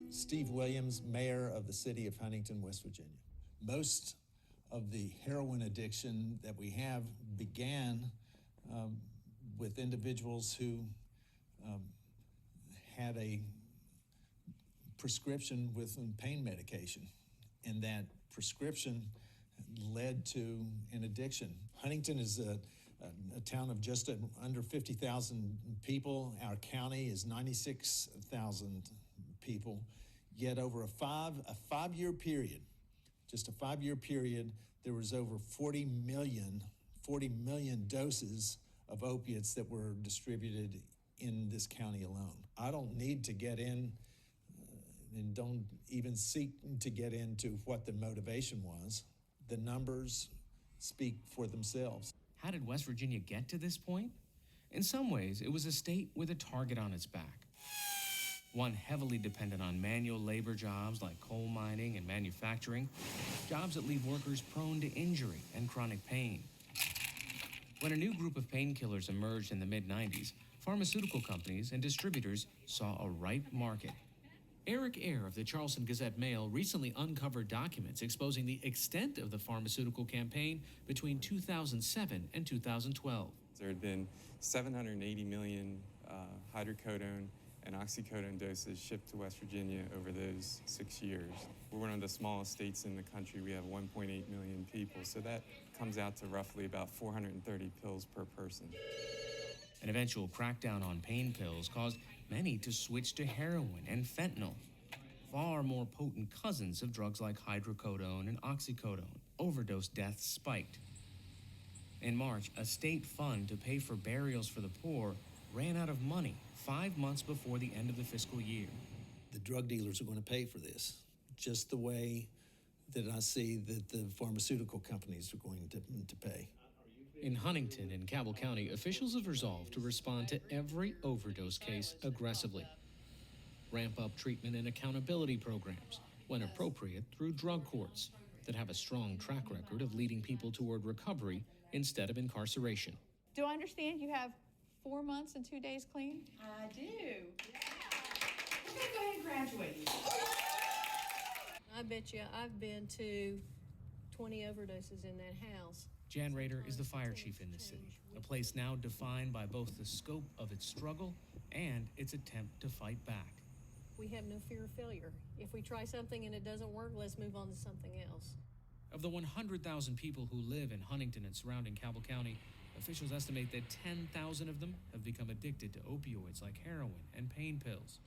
Steve Williams, mayor of the city of Huntington, West Virginia. Most of the heroin addiction that we have began with individuals who had a prescription with pain medication, and that prescription led to an addiction. Huntington is a town of just under 50,000 people. Our county is 96,000 people. Yet over a five-year period, just a 5-year period, there was over 40 million doses of opiates that were distributed in this county alone. I don't need to get in and don't even seek to get into what the motivation was. The numbers speak for themselves. How did West Virginia get to this point? In some ways, it was a state with a target on its back. One heavily dependent on manual labor jobs like coal mining and manufacturing, jobs that leave workers prone to injury and chronic pain. When a new group of painkillers emerged in the mid-90s, pharmaceutical companies and distributors saw a ripe market. Eric Eyre of the Charleston Gazette-Mail recently uncovered documents exposing the extent of the pharmaceutical campaign between 2007 and 2012. There had been 780 million hydrocodone and oxycodone doses shipped to West Virginia over those 6 years. We're one of the smallest states in the country. We have 1.8 million people, so that comes out to roughly about 430 pills per person. An eventual crackdown on pain pills caused many to switch to heroin and fentanyl, far more potent cousins of drugs like hydrocodone and oxycodone. Overdose deaths spiked. In March, a state fund to pay for burials for the poor ran out of money 5 months before the end of the fiscal year. The drug dealers are going to pay for this, just the way that I see that the pharmaceutical companies are going to pay. In Huntington and Cabell County, officials have resolved to respond to every overdose case aggressively. Ramp up treatment and accountability programs, when appropriate, through drug courts that have a strong track record of leading people toward recovery instead of incarceration. Do I understand you have 4 months and 2 days clean? I do. Yeah. We're going to go ahead and graduate you. I bet you I've been to 20 overdoses in that house. Jan Rader is the fire chief in the city, a place now defined by both the scope of its struggle and its attempt to fight back. We have no fear of failure. If we try something and it doesn't work, let's move on to something else. Of the 100,000 people who live in Huntington and surrounding Cabell County, officials estimate that 10,000 of them have become addicted to opioids like heroin and pain pills.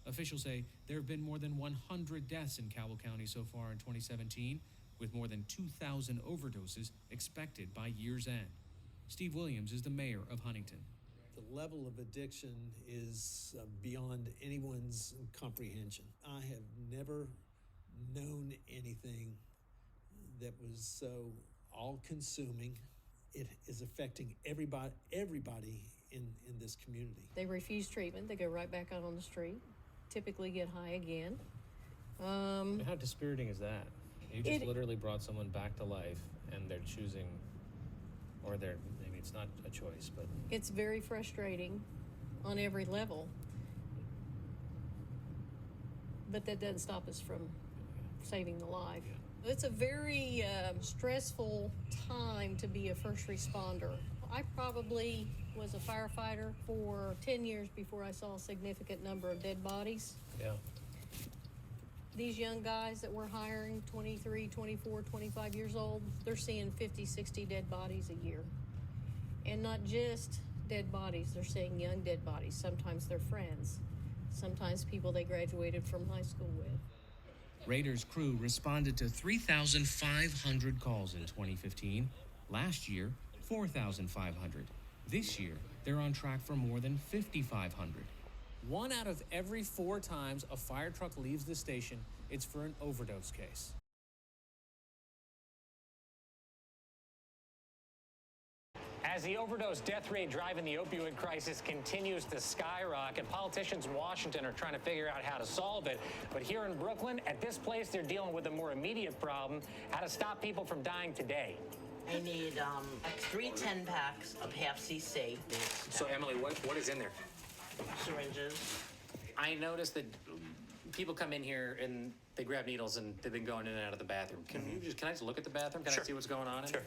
Officials say there have been more than 100 deaths in Cabell County so far in 2017, with more than 2,000 overdoses expected by year's end. Steve Williams is the mayor of Huntington. The level of addiction is beyond anyone's comprehension. I have never known anything that was so all-consuming. It is affecting everybody in this community. They refuse treatment. They go right back out on the street, typically get high again. How dispiriting is that? You just literally brought someone back to life, and they're choosing, or maybe it's not a choice, but... It's very frustrating on every level. But that doesn't stop us from saving the life. Yeah. It's a very stressful time to be a first responder. I probably was a firefighter for 10 years before I saw a significant number of dead bodies. Yeah. These young guys that we're hiring, 23, 24, 25 years old, they're seeing 50, 60 dead bodies a year. And not just dead bodies, they're seeing young dead bodies. Sometimes they're friends. Sometimes people they graduated from high school with. Raiders' crew responded to 3,500 calls in 2015. Last year, 4,500. This year, they're on track for more than 5,500. 1 out of every 4 times a fire truck leaves the station, it's for an overdose case. As the overdose death rate driving the opioid crisis continues to skyrocket, politicians in Washington are trying to figure out how to solve it. But here in Brooklyn, at this place, they're dealing with a more immediate problem, how to stop people from dying today. I need 3 10-packs of half CC. So, Emily, what is in there? Syringes. I noticed that people come in here and they grab needles and they've been going in and out of the bathroom. Can I just look at the bathroom? Can I see what's going on? Sure.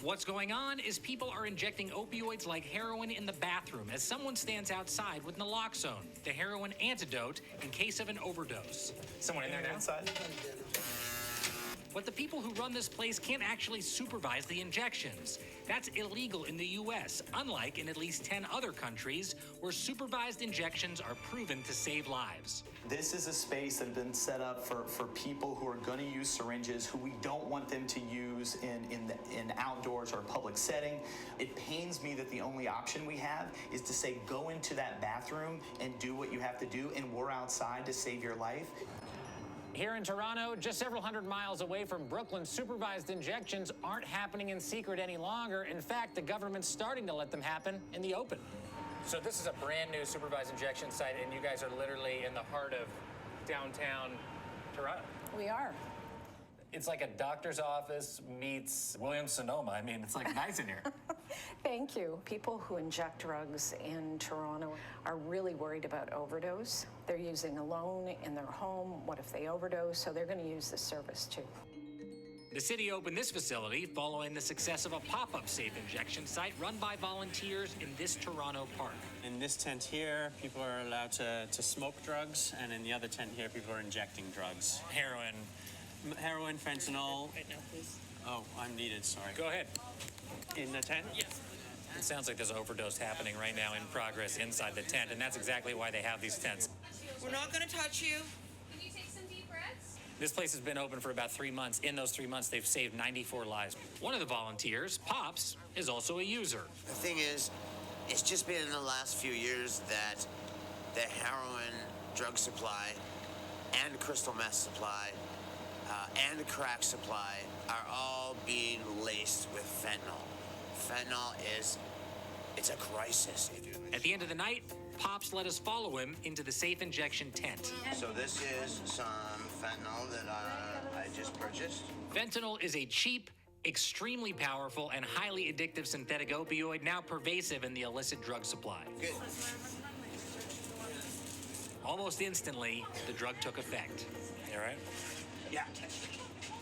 What's going on is people are injecting opioids like heroin in the bathroom as someone stands outside with naloxone, the heroin antidote in case of an overdose. Someone in there now? Inside. But the people who run this place can't actually supervise the injections. That's illegal in the U.S., unlike in at least 10 other countries where supervised injections are proven to save lives. This is a space that has been set up for people who are going to use syringes who we don't want them to use in outdoors or a public setting. It pains me that the only option we have is to say, go into that bathroom and do what you have to do, and we're outside to save your life. Here in Toronto, just several hundred miles away from Brooklyn, supervised injections aren't happening in secret any longer. In fact, the government's starting to let them happen in the open. So this is a brand new supervised injection site, and you guys are literally in the heart of downtown Toronto. We are. It's like a doctor's office meets Williams-Sonoma. I mean, it's like nice in here. Thank you. People who inject drugs in Toronto are really worried about overdose. They're using alone in their home. What if they overdose? So they're going to use this service too. The city opened this facility following the success of a pop-up safe injection site run by volunteers in this Toronto park. In this tent here, people are allowed to smoke drugs, and in the other tent here, people are injecting drugs. Heroin, fentanyl. Right now, please. Oh, I'm needed, sorry. Go ahead. In the tent? Yes. It sounds like there's an overdose happening right now in progress inside the tent, and that's exactly why they have these tents. We're not going to touch you. Can you take some deep breaths? This place has been open for about 3 months. In those 3 months, they've saved 94 lives. One of the volunteers, Pops, is also a user. The thing is, it's just been in the last few years that the heroin drug supply and crystal meth supply and the crack supply are all being laced with fentanyl. Fentanyl it's a crisis. At the end of the night, Pops let us follow him into the safe injection tent. So this is some fentanyl that I just purchased. Fentanyl is a cheap, extremely powerful, and highly addictive synthetic opioid now pervasive in the illicit drug supply. Good. Almost instantly, the drug took effect. You all right? Yeah.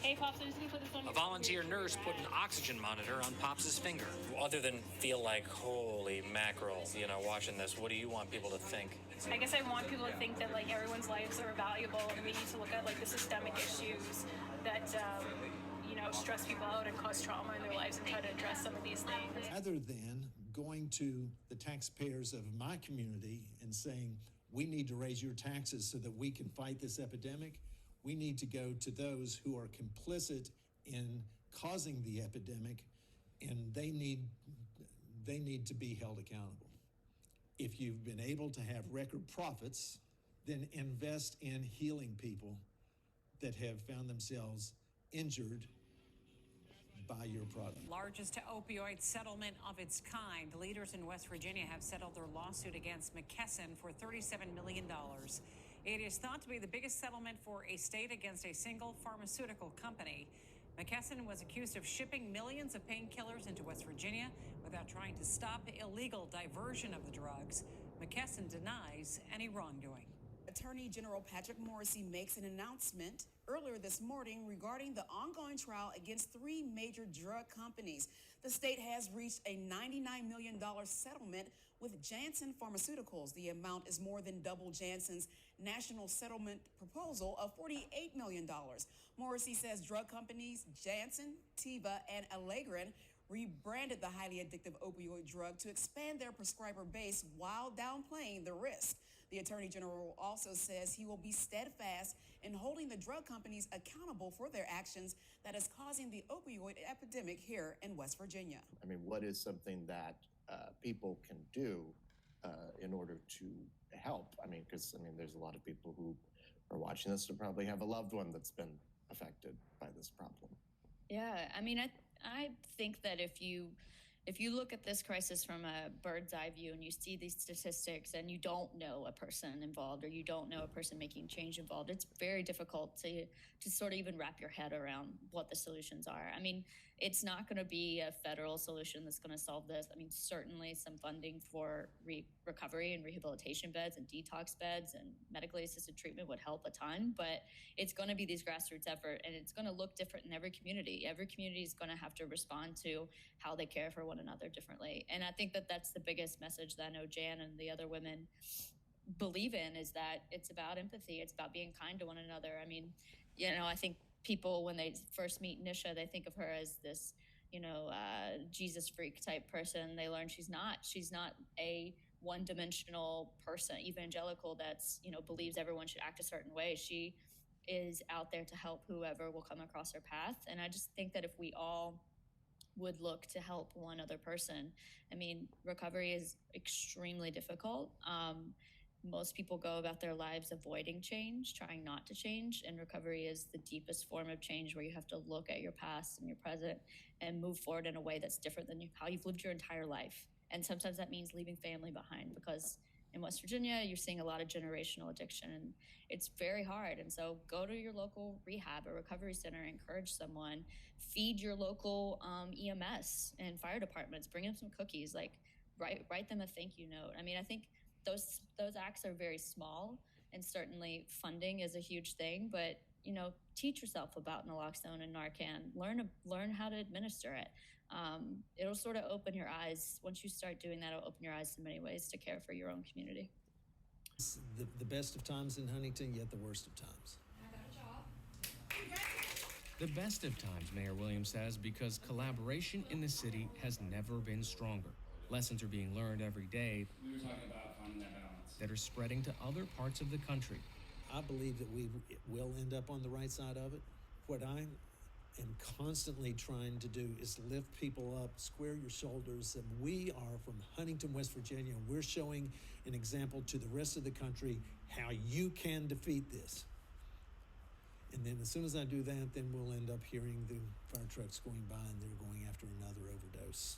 Hey, Pops, I'm just gonna put this on A volunteer nurse put an oxygen monitor on Pops' finger. Other than feel like, holy mackerel, watching this, what do you want people to think? I guess I want people to think that, like, everyone's lives are valuable, and we need to look at, like, the systemic issues that, stress people out and cause trauma in their lives and try to address some of these things. Rather than going to the taxpayers of my community and saying, we need to raise your taxes so that we can fight this epidemic, we need to go to those who are complicit in causing the epidemic, and they need to be held accountable. If you've been able to have record profits, then invest in healing people that have found themselves injured by your product. Largest opioid settlement of its kind. Leaders in West Virginia have settled their lawsuit against McKesson for $37 million. It is thought to be the biggest settlement for a state against a single pharmaceutical company. McKesson was accused of shipping millions of painkillers into West Virginia without trying to stop illegal diversion of the drugs. McKesson denies any wrongdoing. Attorney General Patrick Morrisey makes an announcement earlier this morning regarding the ongoing trial against 3 major drug companies. The state has reached a $99 million settlement with Janssen Pharmaceuticals. The amount is more than double Janssen's national settlement proposal of $48 million. Morrissey says drug companies Janssen, Teva, and Allegrin rebranded the highly addictive opioid drug to expand their prescriber base while downplaying the risk. The Attorney General also says he will be steadfast in holding the drug companies accountable for their actions that is causing the opioid epidemic here in West Virginia. I mean, what is something that people can do in order to help? I mean, because there's a lot of people who are watching this who probably have a loved one that's been affected by this problem. Yeah, I think that if you look at this crisis from a bird's eye view and you see these statistics and you don't know a person involved or you don't know a person making change involved, it's very difficult to sort of even wrap your head around what the solutions are. it's not going to be a federal solution that's going to solve this. I mean, certainly some funding for recovery and rehabilitation beds and detox beds and medically assisted treatment would help a ton, but it's going to be these grassroots effort, and it's going to look different in every community. Every community is going to have to respond to how they care for one another differently. And I think that that's the biggest message that I know Jan and the other women believe in, is that it's about empathy. It's about being kind to one another. I mean, I think people, when they first meet Nisha, they think of her as this, Jesus freak type person. They learn she's not. She's not a one-dimensional person, evangelical that's, believes everyone should act a certain way. She is out there to help whoever will come across her path. And I just think that if we all would look to help one other person, I mean, recovery is extremely difficult. Most people go about their lives avoiding change, trying not to change, and recovery is the deepest form of change, where you have to look at your past and your present and move forward in a way that's different than how you've lived your entire life. And sometimes that means leaving family behind, because in West Virginia, you're seeing a lot of generational addiction, and it's very hard. And so go to your local rehab or recovery center, encourage someone, feed your local EMS and fire departments, bring them some cookies, like write them a thank you note. I mean, I think those acts are very small, and certainly funding is a huge thing, but teach yourself about naloxone and Narcan. Learn how to administer it. It'll sort of open your eyes. Once you start doing that, it'll open your eyes to many ways to care for your own community. It's the best of times in Huntington, yet the worst of times. The best of times, Mayor Williams says, because collaboration in the city has never been stronger. Lessons are being learned every day that are spreading to other parts of the country. I believe that we will end up on the right side of it. What I am constantly trying to do is lift people up, square your shoulders, and we are from Huntington, West Virginia, and we're showing an example to the rest of the country how you can defeat this. And then as soon as I do that, then we'll end up hearing the fire trucks going by, and they're going after another overdose.